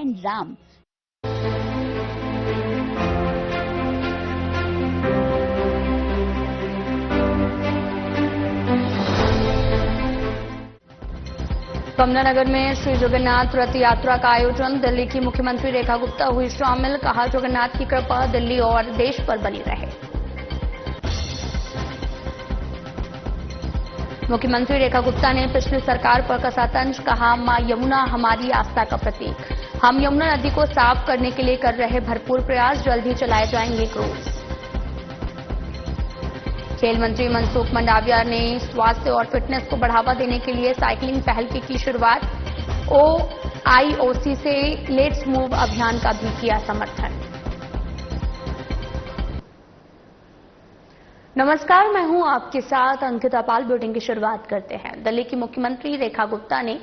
बहन राम। कमलानगर में श्री जगन्नाथ रथ यात्रा का आयोजन। दिल्ली की मुख्यमंत्री रेखा गुप्ता हुई शामिल। कहा, जगन्नाथ की कृपा दिल्ली और देश पर बनी रहे। मुख्यमंत्री रेखा गुप्ता ने पिछली सरकार पर कसा तंज। कहा, मां यमुना हमारी आस्था का प्रतीक। हम यमुना नदी को साफ करने के लिए कर रहे भरपूर प्रयास। जल्द ही चलाए जाएंगे क्रूज। खेल मंत्री मनसुख मंडाविया ने स्वास्थ्य और फिटनेस को बढ़ावा देने के लिए साइकिलिंग पहल की शुरुआत। OIOC से लेट्स मूव अभियान का भी किया समर्थन। नमस्कार, मैं हूं आपके साथ अंकिता पाल। बुलेटिन की शुरुआत करते हैं। दिल्ली की मुख्यमंत्री रेखा गुप्ता ने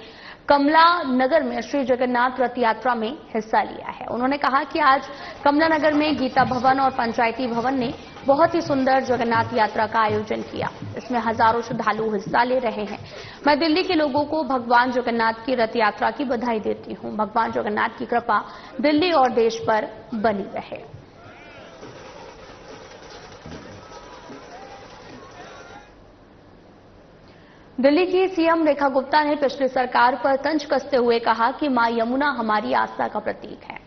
कमला नगर में श्री जगन्नाथ रथ यात्रा में हिस्सा लिया है। उन्होंने कहा कि आज कमला नगर में गीता भवन और पंचायती भवन ने बहुत ही सुंदर जगन्नाथ यात्रा का आयोजन किया। इसमें हजारों श्रद्धालु हिस्सा ले रहे हैं। मैं दिल्ली के लोगों को भगवान जगन्नाथ की रथ यात्रा की बधाई देती हूं। भगवान जगन्नाथ की कृपा दिल्ली और देश पर बनी रहे। दिल्ली की सीएम रेखा गुप्ता ने पिछली सरकार पर तंज कसते हुए कहा कि मां यमुना हमारी आस्था का प्रतीक है।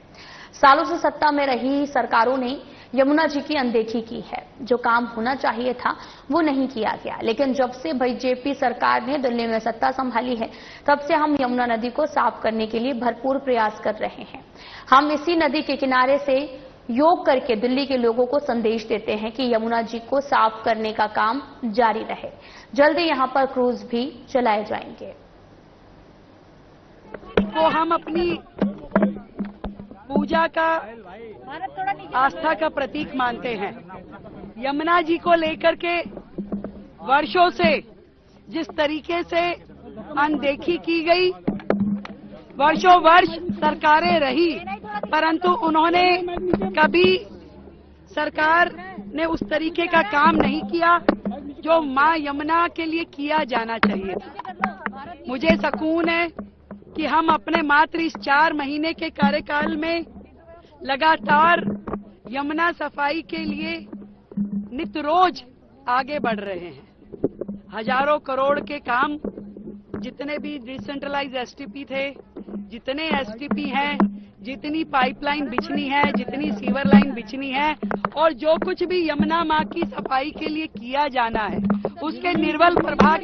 सालों से सत्ता में रही सरकारों ने यमुना जी की अनदेखी की है। जो काम होना चाहिए था वो नहीं किया गया। लेकिन जब से बीजेपी सरकार ने दिल्ली में सत्ता संभाली है, तब से हम यमुना नदी को साफ करने के लिए भरपूर प्रयास कर रहे हैं। हम इसी नदी के किनारे से योग करके दिल्ली के लोगों को संदेश देते हैं कि यमुना जी को साफ करने का काम जारी रहे। जल्द ही यहां पर क्रूज भी चलाए जाएंगे। तो हम अपनी पूजा का, आस्था का प्रतीक मानते हैं। यमुना जी को लेकर के वर्षों से जिस तरीके से अनदेखी की गई, वर्षों वर्ष सरकारें रही, परंतु उन्होंने कभी सरकार ने उस तरीके का काम नहीं किया जो मां यमुना के लिए किया जाना चाहिए था। मुझे सुकून है कि हम अपने मात्र इस 4 महीने के कार्यकाल में लगातार यमुना सफाई के लिए नित रोज आगे बढ़ रहे हैं। हजारों करोड़ के काम, जितने भी डिसेंट्रलाइज एसटीपी थे, जितने एसटीपी हैं, जितनी पाइपलाइन बिछनी है, जितनी सीवर लाइन बिछनी है, और जो कुछ भी यमुना मां की सफाई के लिए किया जाना है, उसके निर्मल प्रभा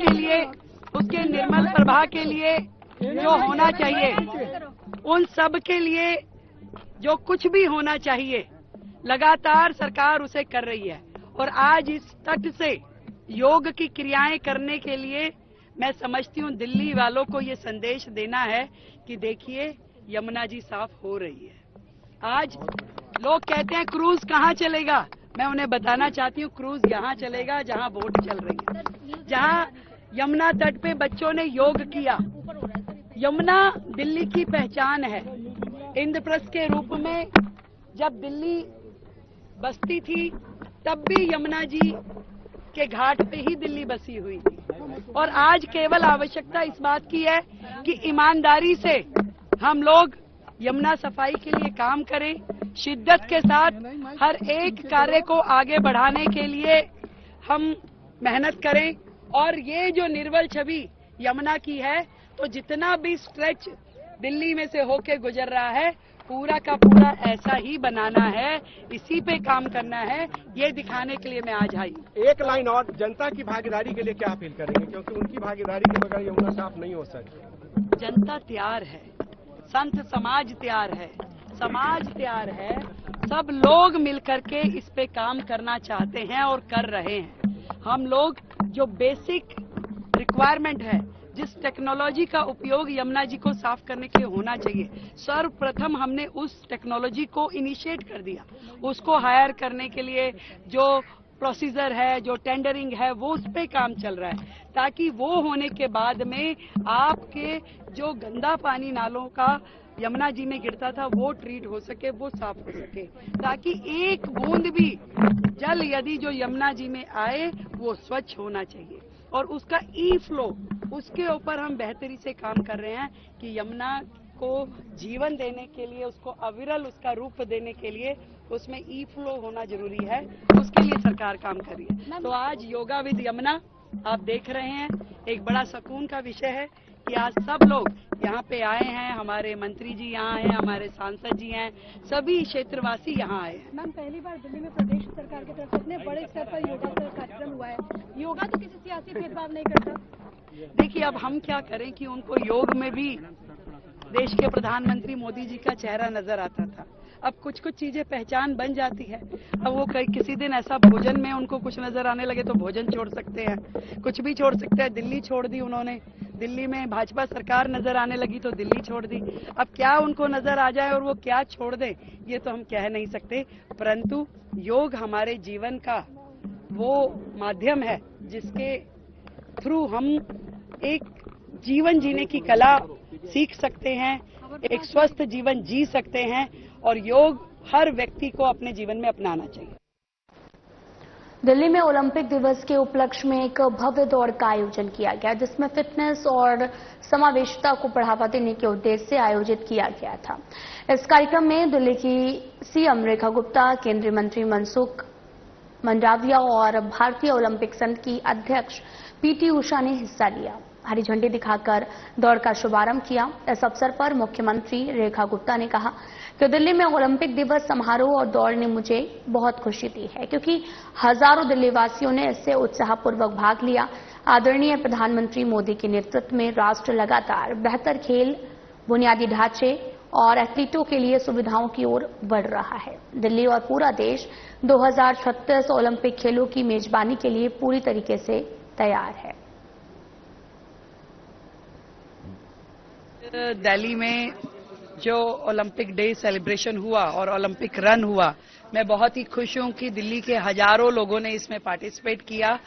के लिए जो होना चाहिए, उन सब के लिए जो कुछ भी होना चाहिए, लगातार सरकार उसे कर रही है। और आज इस तट से योग की क्रियाएं करने के लिए मैं समझती हूँ दिल्ली वालों को ये संदेश देना है कि देखिए यमुना जी साफ हो रही है। आज लोग कहते हैं क्रूज कहाँ चलेगा, मैं उन्हें बताना चाहती हूँ क्रूज यहाँ चलेगा जहाँ वोट चल रही है, जहाँ यमुना तट पे बच्चों ने योग किया। यमुना दिल्ली की पहचान है। इंद्रप्रस्थ के रूप में जब दिल्ली बसती थी, तब भी यमुना जी के घाट पे ही दिल्ली बसी हुई थी। और आज केवल आवश्यकता इस बात की है कि ईमानदारी से हम लोग यमुना सफाई के लिए काम करें, शिद्दत के साथ हर एक कार्य को आगे बढ़ाने के लिए हम मेहनत करें। और ये जो निर्मल छवि यमुना की है, तो जितना भी स्ट्रेच दिल्ली में से होके गुजर रहा है, पूरा का पूरा ऐसा ही बनाना है, इसी पे काम करना है, ये दिखाने के लिए मैं आज आई। एक लाइन और, जनता की भागीदारी के लिए क्या अपील करेंगे, क्योंकि उनकी भागीदारी के बगैर यमुना साफ नहीं हो सकती। जनता तैयार है, संत समाज तैयार है, समाज तैयार है, सब लोग मिलकर के इस पे काम करना चाहते हैं और कर रहे हैं। हम लोग जो बेसिक रिक्वायरमेंट है, जिस टेक्नोलॉजी का उपयोग यमुना जी को साफ करने के लिए होना चाहिए, सर्वप्रथम हमने उस टेक्नोलॉजी को इनिशिएट कर दिया। उसको हायर करने के लिए जो प्रोसीजर है, जो टेंडरिंग है, वो उस पे काम चल रहा है, ताकि वो होने के बाद में आपके जो गंदा पानी नालों का यमुना जी में गिरता था वो ट्रीट हो सके, वो साफ हो सके, ताकि एक बूंद भी जल यदि जो यमुना जी में आए वो स्वच्छ होना चाहिए। और उसका ई फ्लो, उसके ऊपर हम बेहतरी से काम कर रहे हैं कि यमुना को जीवन देने के लिए, उसको अविरल उसका रूप देने के लिए उसमें ई फ्लो होना जरूरी है। उसके लिए सरकार काम कर रही है। तो आज योगा विद यमुना आप देख रहे हैं, एक बड़ा सुकून का विषय है कि आज सब लोग यहाँ पे आए हैं, हमारे मंत्री जी यहाँ हैं, हमारे सांसद जी हैं, सभी क्षेत्रवासी यहाँ आए हैं। मैम, पहली बार दिल्ली में प्रदेश सरकार की तरफ से इतने बड़े स्तर पर योगा का कार्यक्रम हुआ है। योगा तो किसी सियासी भेदभाव नहीं करता। देखिए, अब हम क्या करें कि उनको योग में भी देश के प्रधानमंत्री मोदी जी का चेहरा नजर आता था। अब कुछ कुछ चीजें पहचान बन जाती है। अब वो किसी दिन ऐसा भोजन में उनको कुछ नजर आने लगे तो भोजन छोड़ सकते हैं, कुछ भी छोड़ सकते हैं। दिल्ली छोड़ दी उन्होंने, दिल्ली में भाजपा सरकार नजर आने लगी तो दिल्ली छोड़ दी। अब क्या उनको नजर आ जाए और वो क्या छोड़ दें, ये तो हम कह नहीं सकते। परंतु योग हमारे जीवन का वो माध्यम है जिसके थ्रू हम एक जीवन जीने की कला सीख सकते हैं, एक स्वस्थ जीवन जी सकते हैं, और योग हर व्यक्ति को अपने जीवन में अपनाना चाहिए। दिल्ली में ओलंपिक दिवस के उपलक्ष्य में एक भव्य दौड़ का आयोजन किया गया, जिसमें फिटनेस और समावेशिता को बढ़ावा देने के उद्देश्य से आयोजित किया गया था। इस कार्यक्रम में दिल्ली की सीएम रेखा गुप्ता, केंद्रीय मंत्री मनसुख मंडाविया और भारतीय ओलंपिक संघ की अध्यक्ष पीटी उषा ने हिस्सा लिया। हरी झंडी दिखाकर दौड़ का शुभारंभ किया। इस अवसर पर मुख्यमंत्री रेखा गुप्ता ने कहा कि दिल्ली में ओलंपिक दिवस समारोह और दौड़ ने मुझे बहुत खुशी दी है, क्योंकि हजारों दिल्लीवासियों ने इससे उत्साहपूर्वक भाग लिया। आदरणीय प्रधानमंत्री मोदी के नेतृत्व में राष्ट्र लगातार बेहतर खेल, बुनियादी ढांचे और एथलीटों के लिए सुविधाओं की ओर बढ़ रहा है। दिल्ली और पूरा देश 2036 ओलंपिक खेलों की मेजबानी के लिए पूरी तरीके से तैयार है। दिल्ली में जो ओलंपिक डे सेलिब्रेशन हुआ और ओलंपिक रन हुआ, मैं बहुत ही खुश हूं कि दिल्ली के हजारों लोगों ने इसमें पार्टिसिपेट किया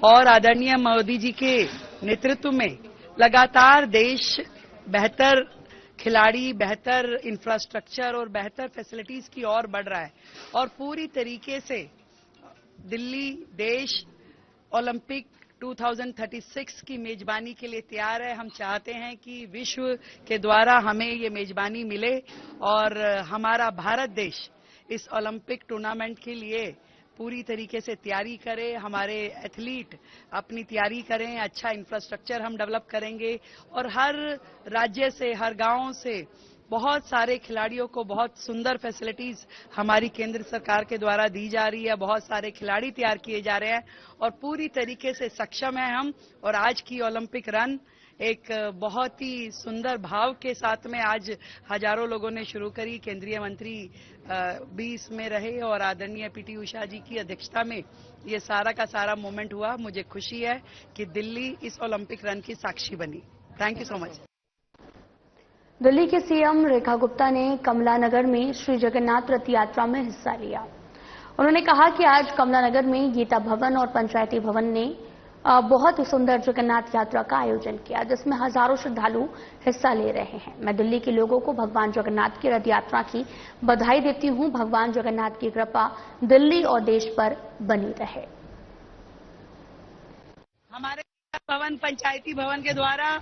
और आदरणीय मोदी जी के नेतृत्व में लगातार देश बेहतर खिलाड़ी, बेहतर इंफ्रास्ट्रक्चर और बेहतर फैसिलिटीज की ओर बढ़ रहा है और पूरी तरीके से दिल्ली देश ओलंपिक 2036 की मेजबानी के लिए तैयार है। हम चाहते हैं कि विश्व के द्वारा हमें ये मेजबानी मिले और हमारा भारत देश इस ओलंपिक टूर्नामेंट के लिए पूरी तरीके से तैयारी करे, हमारे एथलीट अपनी तैयारी करें, अच्छा इंफ्रास्ट्रक्चर हम डेवलप करेंगे और हर राज्य से, हर गांव से बहुत सारे खिलाड़ियों को बहुत सुंदर फैसिलिटीज हमारी केंद्र सरकार के द्वारा दी जा रही है। बहुत सारे खिलाड़ी तैयार किए जा रहे हैं और पूरी तरीके से सक्षम है हम। और आज की ओलंपिक रन एक बहुत ही सुंदर भाव के साथ में आज हजारों लोगों ने शुरू करी। केंद्रीय मंत्री भी इसमें रहे और आदरणीय पीटी उषा जी की अध्यक्षता में ये सारा का सारा मोमेंट हुआ। मुझे खुशी है कि दिल्ली इस ओलंपिक रन की साक्षी बनी। Thank you so much. Delhi के सीएम रेखा गुप्ता ने कमला नगर में श्री जगन्नाथ रथ यात्रा में हिस्सा लिया। उन्होंने कहा कि आज कमला नगर में गीता भवन और पंचायती भवन ने बहुत ही सुंदर जगन्नाथ यात्रा का आयोजन किया, जिसमें हजारों श्रद्धालु हिस्सा ले रहे हैं। मैं दिल्ली के लोगों को भगवान जगन्नाथ की रथ यात्रा की बधाई देती हूं। भगवान जगन्नाथ की कृपा दिल्ली और देश पर बनी रहे। हमारे भवन, पंचायती भवन के द्वारा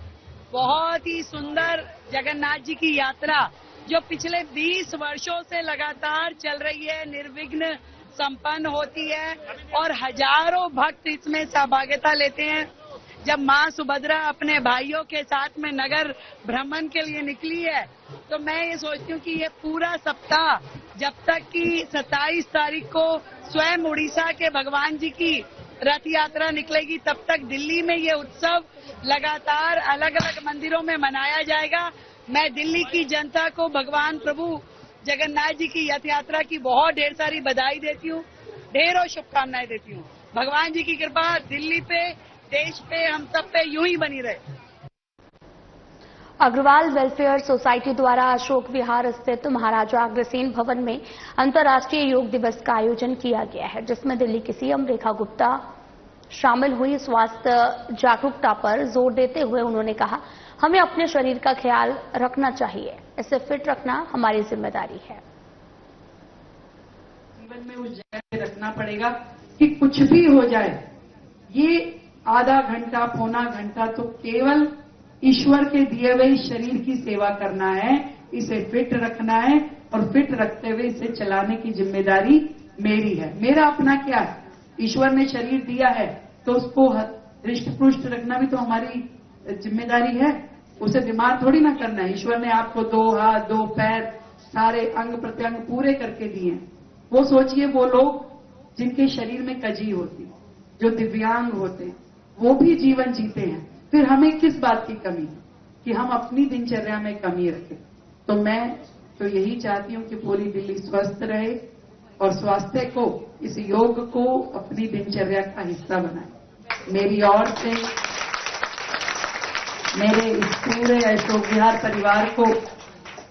बहुत ही सुंदर जगन्नाथ जी की यात्रा जो पिछले 20 वर्षों से लगातार चल रही है, निर्विघ्न संपन्न होती है और हजारों भक्त इसमें सहभागिता लेते हैं। जब मां सुभद्रा अपने भाइयों के साथ में नगर भ्रमण के लिए निकली है तो मैं ये सोचती हूँ कि ये पूरा सप्ताह, जब तक कि 27 तारीख को स्वयं उड़ीसा के भगवान जी की रथ यात्रा निकलेगी, तब तक दिल्ली में ये उत्सव लगातार अलग अलग मंदिरों में मनाया जाएगा। मैं दिल्ली की जनता को भगवान प्रभु जगन्नाथ जी की रथ यात्रा की बहुत ढेर सारी बधाई देती हूँ, ढेरों शुभकामनाएं देती हूँ। भगवान जी की कृपा दिल्ली पे, देश पे, हम सब पे यूं ही बनी रहे। अग्रवाल वेलफेयर सोसाइटी द्वारा अशोक विहार स्थित महाराजा अग्रसेन भवन में अंतर्राष्ट्रीय योग दिवस का आयोजन किया गया है, जिसमें दिल्ली की सीएम रेखा गुप्ता शामिल हुई। स्वास्थ्य जागरूकता पर जोर देते हुए उन्होंने कहा, हमें अपने शरीर का ख्याल रखना चाहिए, इसे फिट रखना हमारी जिम्मेदारी है। जीवन में उस जगह रखना पड़ेगा कि कुछ भी हो जाए, ये आधा घंटा, पौना घंटा तो केवल ईश्वर के दिए हुए शरीर की सेवा करना है, इसे फिट रखना है और फिट रखते हुए इसे चलाने की जिम्मेदारी मेरी है। मेरा अपना क्या है? ईश्वर ने शरीर दिया है तो उसको हृष्ट पुष्ट रखना भी तो हमारी जिम्मेदारी है। उसे बीमार थोड़ी ना करना है। ईश्वर ने आपको 2 हाथ 2 पैर सारे अंग प्रत्यंग पूरे करके दिए हैं। वो सोचिए वो लोग जिनके शरीर में कजी होती, जो दिव्यांग होते हैं, वो भी जीवन जीते हैं। फिर हमें किस बात की कमी है कि हम अपनी दिनचर्या में कमी रखें? तो मैं तो यही चाहती हूं कि पूरी दिल्ली स्वस्थ रहे और स्वास्थ्य को, इस योग को अपनी दिनचर्या का हिस्सा बनाए। मेरी ओर से मेरे इस पूरे अशोक विहार परिवार को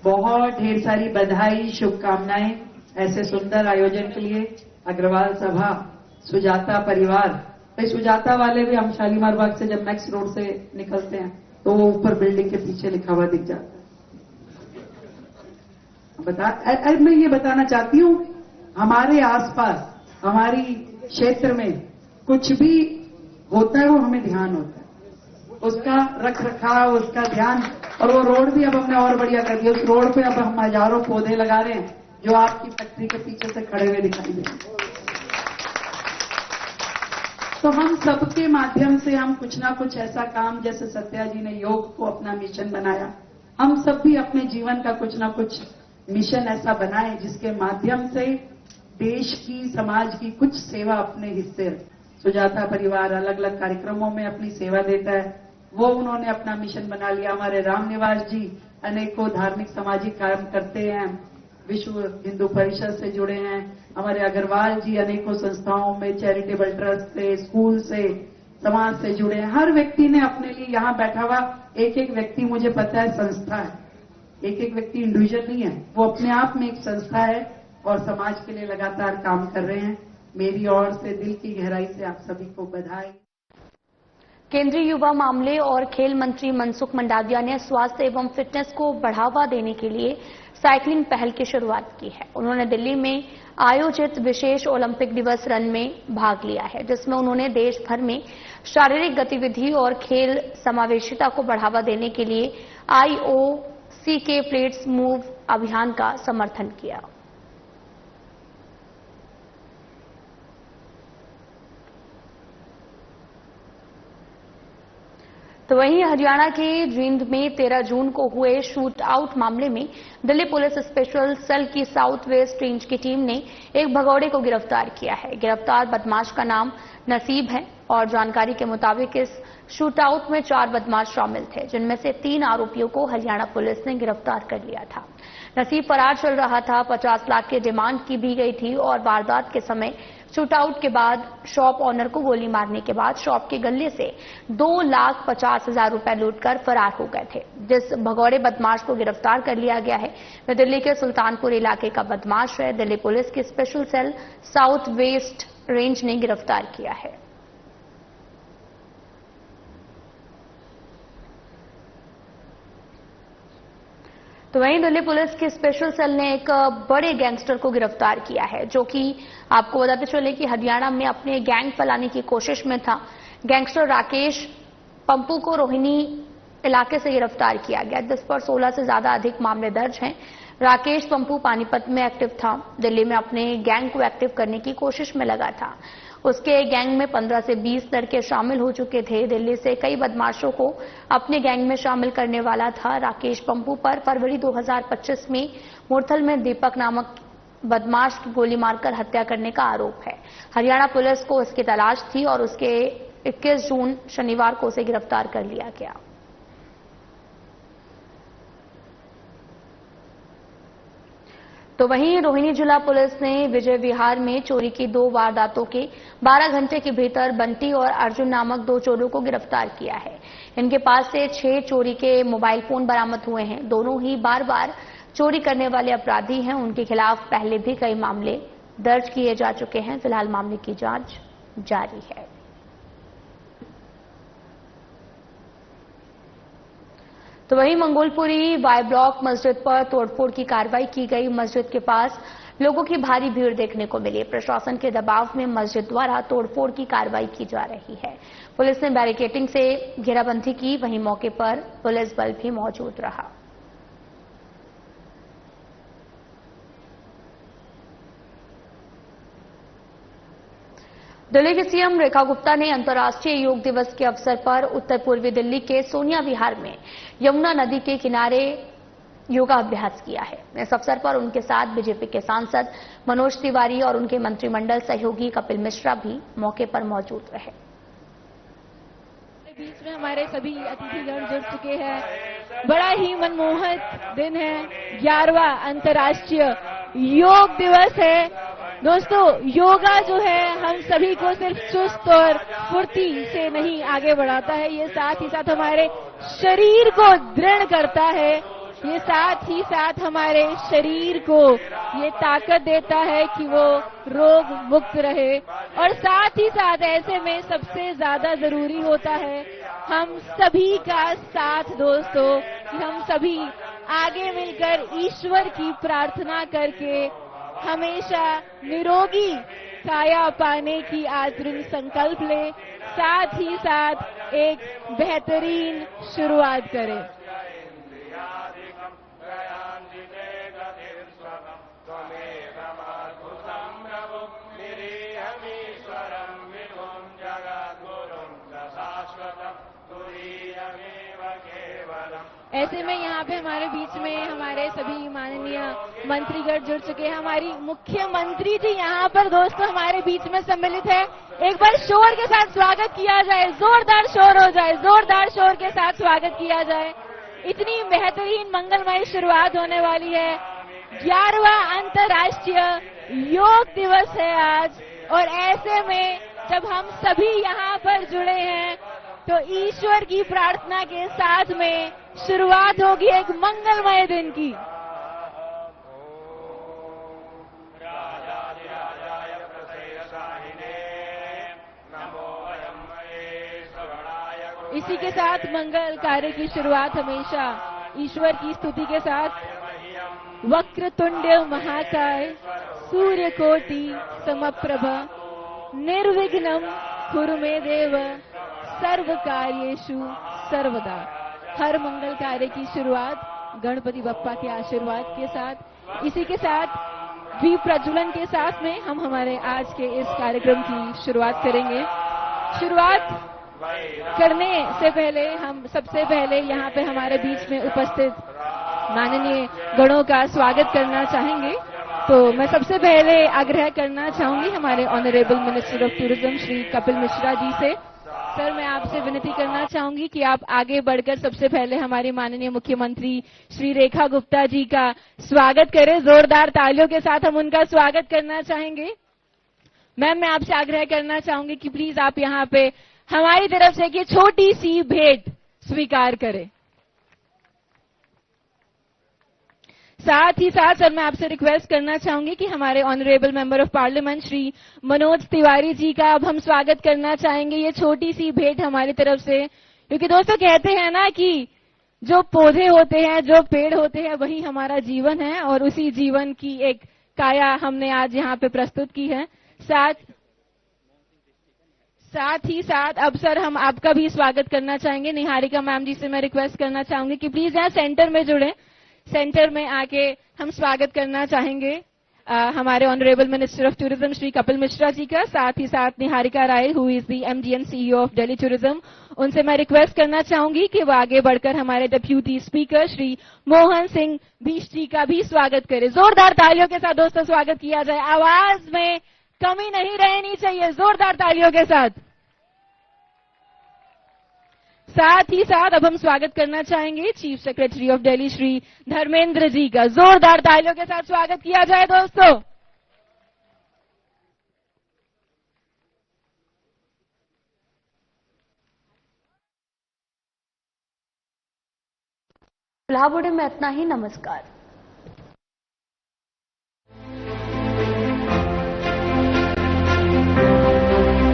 बहुत ढेर सारी बधाई, शुभकामनाएं ऐसे सुंदर आयोजन के लिए। अग्रवाल सभा, सुजाता परिवार, भाई सुजाता वाले भी हम शालीमार बाग से जब मैक्स रोड से निकलते हैं तो वो ऊपर बिल्डिंग के पीछे लिखा हुआ दिख जाता है। मैं ये बताना चाहती हूं, हमारे आसपास, हमारी क्षेत्र में कुछ भी होता है वो हमें ध्यान होता है, उसका रख रखाव, उसका ध्यान। और वो रोड भी अब हमने और बढ़िया कर दिया। उस रोड पे अब हम हजारों पौधे लगा रहे हैं जो आपकी फैक्ट्री के पीछे से खड़े हुए दिखाई दे रहे हैं। तो हम सबके माध्यम से हम कुछ ना कुछ ऐसा काम, जैसे सत्या जी ने योग को अपना मिशन बनाया, हम सब भी अपने जीवन का कुछ ना कुछ मिशन ऐसा बनाए जिसके माध्यम से देश की, समाज की कुछ सेवा अपने हिस्से। सुजाता परिवार अलग अलग कार्यक्रमों में अपनी सेवा देता है, वो उन्होंने अपना मिशन बना लिया। हमारे रामनिवास जी अनेकों धार्मिक सामाजिक काम करते हैं, विश्व हिंदू परिषद से जुड़े हैं। हमारे अग्रवाल जी अनेकों संस्थाओं में, चैरिटेबल ट्रस्ट से, स्कूल से, समाज से जुड़े हैं। हर व्यक्ति ने अपने लिए, यहां बैठा हुआ एक एक व्यक्ति मुझे पता है संस्था है, एक एक व्यक्ति इंडिविजुअल नहीं है, वो अपने आप में एक संस्था है और समाज के लिए लगातार काम कर रहे हैं। मेरी ओर से दिल की गहराई से आप सभी को बधाई। केंद्रीय युवा मामले और खेल मंत्री मनसुख मंडाविया ने स्वास्थ्य एवं फिटनेस को बढ़ावा देने के लिए साइकिलिंग पहल की शुरुआत की है। उन्होंने दिल्ली में आयोजित विशेष ओलंपिक दिवस रन में भाग लिया है, जिसमें उन्होंने देश भर में शारीरिक गतिविधि और खेल समावेशिता को बढ़ावा देने के लिए IOC के प्लेट्स मूव अभियान का समर्थन किया। तो वहीं हरियाणा के जींद में 13 जून को हुए शूट आउट मामले में दिल्ली पुलिस स्पेशल सेल की साउथ वेस्ट रेंज की टीम ने एक भगौड़े को गिरफ्तार किया है। गिरफ्तार बदमाश का नाम नसीब है और जानकारी के मुताबिक इस शूट आउट में 4 बदमाश शामिल थे, जिनमें से 3 आरोपियों को हरियाणा पुलिस ने गिरफ्तार कर लिया था। नसीब फरार चल रहा था, 50 लाख की डिमांड की भी गई थी और वारदात के समय शूटआउट के बाद शॉप ऑनर को गोली मारने के बाद शॉप के गले से 2,50,000 रुपए लूटकर फरार हो गए थे। जिस भगौड़े बदमाश को गिरफ्तार कर लिया गया है वह दिल्ली के सुल्तानपुर इलाके का बदमाश है। दिल्ली पुलिस की special cell south west range ने गिरफ्तार किया है। तो वहीं दिल्ली पुलिस की स्पेशल सेल ने एक बड़े गैंगस्टर को गिरफ्तार किया है, जो कि आपको बताते चले कि हरियाणा में अपने गैंग फैलाने की कोशिश में था। गैंगस्टर राकेश पंपू को रोहिणी इलाके से गिरफ्तार किया गया, जिस पर 16 से ज्यादा अधिक मामले दर्ज हैं। राकेश पंपू पानीपत में एक्टिव था, दिल्ली में अपने गैंग को एक्टिव करने की कोशिश में लगा था। उसके गैंग में 15 से 20 लड़के शामिल हो चुके थे। दिल्ली से कई बदमाशों को अपने गैंग में शामिल करने वाला था। राकेश पंपू पर फरवरी 2025 में मुरथल में दीपक नामक बदमाश की गोली मारकर हत्या करने का आरोप है। हरियाणा पुलिस को उसकी तलाश थी और उसके 21 जून शनिवार को उसे गिरफ्तार कर लिया गया। तो वहीं रोहिणी जिला पुलिस ने विजय विहार में चोरी की 2 वारदातों के 12 घंटे के भीतर बंटी और अर्जुन नामक 2 चोरों को गिरफ्तार किया है। इनके पास से 6 चोरी के मोबाइल फोन बरामद हुए हैं। दोनों ही बार बार चोरी करने वाले अपराधी हैं। उनके खिलाफ पहले भी कई मामले दर्ज किए जा चुके हैं। फिलहाल मामले की जांच जारी है। तो वहीं मंगोलपुरी वाई ब्लॉक मस्जिद पर तोड़फोड़ की कार्रवाई की गई। मस्जिद के पास लोगों की भारी भीड़ देखने को मिली। प्रशासन के दबाव में मस्जिद द्वारा तोड़फोड़ की कार्रवाई की जा रही है। पुलिस ने बैरिकेडिंग से घेराबंदी की, वहीं मौके पर पुलिस बल भी मौजूद रहा। दिल्ली की सीएम रेखा गुप्ता ने अंतर्राष्ट्रीय योग दिवस के अवसर पर उत्तर पूर्वी दिल्ली के सोनिया विहार में यमुना नदी के किनारे योगाभ्यास किया है। इस अवसर पर उनके साथ बीजेपी के सांसद मनोज तिवारी और उनके मंत्रिमंडल सहयोगी कपिल मिश्रा भी मौके पर मौजूद रहे। बीच में हमारे सभी अतिथिगण जुड़ चुके हैं। बड़ा ही मनमोहक दिन है। 11वां अंतर्राष्ट्रीय योग दिवस है। दोस्तों, योगा जो है हम सभी को सिर्फ चुस्त और फुर्ती से नहीं आगे बढ़ाता है, ये साथ ही साथ हमारे शरीर को दृढ़ करता है। ये साथ ही साथ हमारे शरीर को ये ताकत देता है कि वो रोग मुक्त रहे। और साथ ही साथ ऐसे में सबसे ज्यादा जरूरी होता है हम सभी का साथ दोस्तों, कि हम सभी आगे मिलकर ईश्वर की प्रार्थना करके हमेशा निरोगी काया पाने की आज दृढ़ संकल्प लें, साथ ही साथ एक बेहतरीन शुरुआत करें। ऐसे में यहाँ पे हमारे बीच में हमारे सभी माननीय मंत्रीगण जुड़ चुके हैं। हमारी मुख्यमंत्री जी यहाँ पर दोस्तों हमारे बीच में सम्मिलित है। एक बार शोर के साथ स्वागत किया जाए, जोरदार शोर हो जाए, जोरदार शोर के साथ स्वागत किया जाए। इतनी बेहतरीन मंगलमय शुरुआत होने वाली है। 11वां अंतर्राष्ट्रीय योग दिवस है आज, और ऐसे में जब हम सभी यहाँ पर जुड़े हैं तो ईश्वर की प्रार्थना के साथ में शुरुआत होगी एक मंगलमय दिन की। इसी के साथ मंगल कार्य की शुरुआत हमेशा ईश्वर की स्तुति के साथ। वक्रतुंड महाकाय सूर्यकोटि समप्रभ निर्विघ्नं कुरु मे देव सर्व कार्येषु सर्वदा। हर मंगल कार्य की शुरुआत गणपति बप्पा के आशीर्वाद के साथ, इसी के साथ दीप प्रज्वलन के साथ में हम हमारे आज के इस कार्यक्रम की शुरुआत करेंगे। शुरुआत करने से पहले हम सबसे पहले यहाँ पे हमारे बीच में उपस्थित माननीय गणों का स्वागत करना चाहेंगे। तो मैं सबसे पहले आग्रह करना चाहूंगी हमारे honourable minister of tourism Shri Kapil Mishra ji से। सर, मैं आपसे विनती करना चाहूंगी कि आप आगे बढ़कर सबसे पहले हमारी माननीय मुख्यमंत्री श्री रेखा गुप्ता जी का स्वागत करें। जोरदार तालियों के साथ हम उनका स्वागत करना चाहेंगे। मैम, मैं आपसे आग्रह करना चाहूंगी कि प्लीज आप यहाँ पे हमारी तरफ से एक छोटी सी भेंट स्वीकार करें। साथ ही साथ सर, मैं आपसे रिक्वेस्ट करना चाहूंगी कि हमारे honourable member of parliament Shri Manoj Tiwari ji का अब हम स्वागत करना चाहेंगे। ये छोटी सी भेंट हमारी तरफ से, क्योंकि दोस्तों कहते हैं ना कि जो पौधे होते हैं, जो पेड़ होते हैं, वही हमारा जीवन है, और उसी जीवन की एक काया हमने आज यहाँ पे प्रस्तुत की है। साथ ही साथ अब सर हम आपका भी स्वागत करना चाहेंगे। निहारिका मैम जी से मैं रिक्वेस्ट करना चाहूंगी कि प्लीज यहाँ सेंटर में जुड़े। सेंटर में आके हम स्वागत करना चाहेंगे हमारे honourable minister of tourism Shri Kapil Mishra ji का। साथ ही साथ Niharika Rai who is the MD and CEO of Delhi tourism, उनसे मैं रिक्वेस्ट करना चाहूंगी कि वो आगे बढ़कर हमारे डिप्यूटी स्पीकर श्री मोहन सिंह बीश जी का भी स्वागत करें। जोरदार तालियों के साथ दोस्तों स्वागत किया जाए। आवाज में कमी नहीं रहनी चाहिए, जोरदार तालियों के साथ। साथ ही साथ अब हम स्वागत करना चाहेंगे chief secretary of Delhi Shri Dharmendra ji का। जोरदार तालियों के साथ स्वागत किया जाए दोस्तों। फिलहाल में इतना ही। नमस्कार।